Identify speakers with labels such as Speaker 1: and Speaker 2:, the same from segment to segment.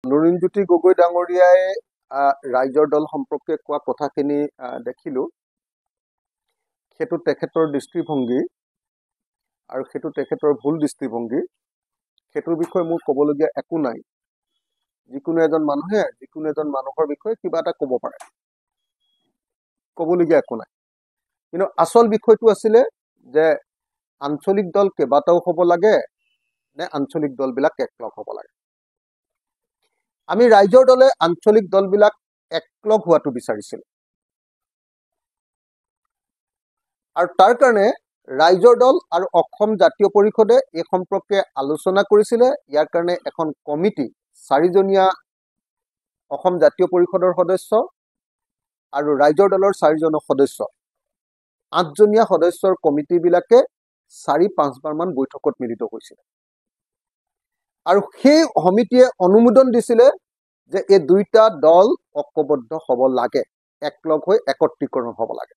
Speaker 1: লুৰিণজ্যোতি গগৈ ডাঙৰীয়াই ৰাইজৰ দল সম্পৰ্কে কোৱা কথাখিনি দেখিলো সেইটো তেখেতৰ দৃষ্টিভংগী আৰু সেইটো তেখেতৰ ভুল দৃষ্টিভংগী সেইটোৰ বিষয়ে মোৰ ক'বলগীয়া একো নাই যিকোনো এজন মানুহে যিকোনো এজন মানুহৰ বিষয়ে কিবা এটা ক'ব পাৰে ক'বলগীয়া একো নাই কিন্তু আসল বিষয়টো আছিলে যে আঞ্চলিক দল কেইবাটাও হ'ব লাগে নে আঞ্চলিক দলবিলাক একলগ হ'ব লাগে আমি ৰাইজৰ দলে আঞ্চলিক দলবিলাক একলগ হোৱাটো বিচাৰিছিল আৰু তাৰ কাৰণে ৰাইজৰ দল আৰু অসম জাতীয় পৰিষদে এই সম্পৰ্কে আলোচনা কৰিছিল ইয়াৰ কাৰণে এখন কমিটি চাৰিজনীয়া অসম জাতীয় পৰিষদৰ সদস্য আৰু ৰাইজৰ দলৰ চাৰিজন সদস্য আঠজনীয়া সদস্যৰ কমিটিবিলাকে 4-5 বাৰ মান বৈঠকত মিলিত হৈছিল আৰু সেই সমিতিয়ে অনুমোদন দিছিলে যে এই দুইটা দল ঐক্যবদ্ধ হ'ব লাগে একলগ হৈ একত্ৰীকৰণ হ'ব লাগে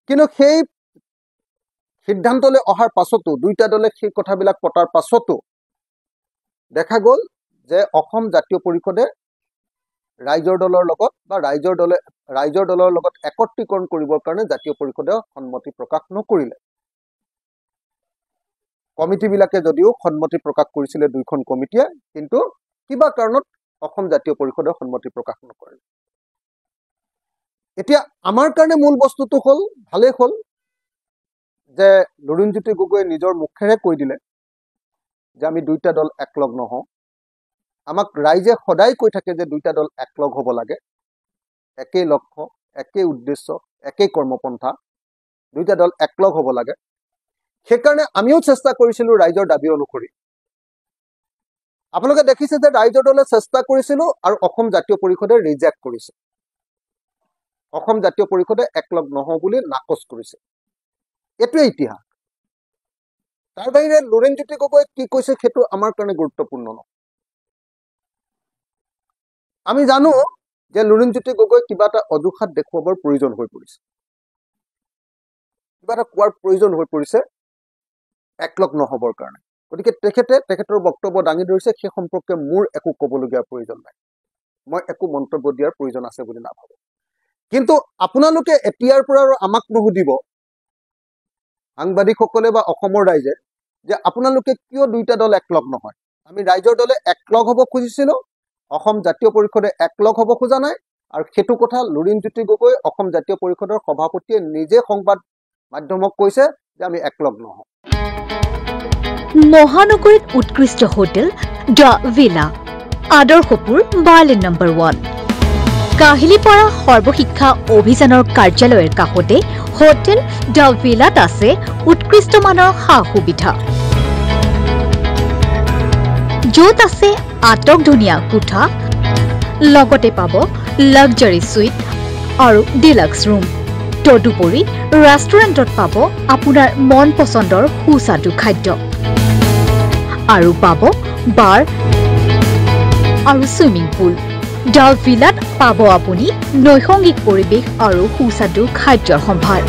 Speaker 1: কিন্তু সেই সিদ্ধান্তলৈ অহাৰ পাছতো দুইটা দলে সেই কথাবিলাক পতাৰ পাছতো দেখা গ'ল যে অসম জাতীয় পৰিষদে ৰাইজৰ দলৰ লগত বা ৰাইজৰ দলৰ লগত একত্ৰীকৰণ কৰিবৰ কাৰণে জাতীয় পৰিষদে সন্মতি প্ৰকাশ নকৰিলে কমিটিবিলাকে যদিও সন্মতি প্ৰকাশ কৰিছিলে দুইখন কমিটিয়ে কিন্তু কিবা কাৰণত অসম জাতীয় পৰিষদে সন্মতি প্ৰকাশ নকৰিলে এতিয়া আমাৰ কাৰণে মূল বস্তুটো হ'ল ভালেই হ'ল যে লুৰিণজ্যোতি গগৈয়ে নিজৰ মুখেৰে কৈ দিলে যে আমি দুইটা দল একলগ নহওঁ আমাক ৰাইজে সদায় কৈ থাকে যে দুইটা দল একলগ হ'ব লাগে একেই লক্ষ্য একেই উদ্দেশ্য একেই কৰ্মপন্থা দুইটা দল একলগ হ'ব লাগে সেইকাৰণে আমিও চেষ্টা কৰিছিলোঁ ৰাইজৰ দাবী অনুসৰি আপোনালোকে দেখিছে যে ৰাইজৰ দলে চেষ্টা কৰিছিলোঁ আৰু অসম জাতীয় পৰিষদে ৰিজেক্ট কৰিছে অসম জাতীয় পৰিষদে একলগ নহওঁ বুলি নাকচ কৰিছে এইটোৱে ইতিহাস তাৰ বাহিৰে লুৰিণজ্যোতি গগৈ কি কৈছে সেইটো আমাৰ কাৰণে গুৰুত্বপূৰ্ণ নহয় আমি জানো যে লুৰিণজ্যোতি গগৈ কিবা এটা অজুহাত দেখুৱাবৰ প্ৰয়োজন হৈ পৰিছে কিবা এটা কোৱাৰ প্ৰয়োজন হৈ পৰিছে একলগ নহবৰ কাৰণে গতিকে তেখেতৰ বক্তব্য দাঙি ধৰিছে সেই সম্পৰ্কে মোৰ একো ক'বলগীয়া প্ৰয়োজন নাই মই একো মন্তব্য দিয়াৰ প্ৰয়োজন আছে বুলি নাভাবোঁ কিন্তু আপোনালোকে এতিয়াৰ পৰা আৰু আমাক নুসুধিব সাংবাদিকসকলে বা অসমৰ ৰাইজে যে আপোনালোকে কিয় দুইটা দল একলগ নহয় আমি ৰাইজৰ দলে একলগ হ'ব খুজিছিলোঁ অসম জাতীয় পৰিষদে একলগ হ'ব খোজা নাই আৰু সেইটো কথা লুৰিণজ্যোতি গগৈ অসম জাতীয় পৰিষদৰ সভাপতিয়ে নিজে সংবাদ মাধ্যমক কৈছে যে আমি একলগ নহওঁ
Speaker 2: মহানগৰীত উৎকৃষ্ট হোটেল দ্য ভিলা আদৰ্শপুৰ বাৰ্লিন নম্বৰ 1 কাহিলীপাৰা সৰ্বশিক্ষা অভিযানৰ কাৰ্যালয়ৰ কাষতে হোটেল দ্য ভিলাত আছে উৎকৃষ্ট মানৰ সা-সুবিধা য'ত আছে আটকধুনীয়া কোঠা লগতে পাব লাক্সাৰি সুইট আৰু ডিলাক্স ৰুম তদুপৰি ৰেষ্টুৰেণ্টত পাব আপোনাৰ মন পছন্দৰ সুস্বাদু খাদ্য আৰু পাব বাৰ আৰু সুইমিং পুল দ্য ভিলাত পাব আপুনি নৈসংগিক পৰিৱেশ আৰু সুস্বাদু খাদ্যৰ সম্ভাৰ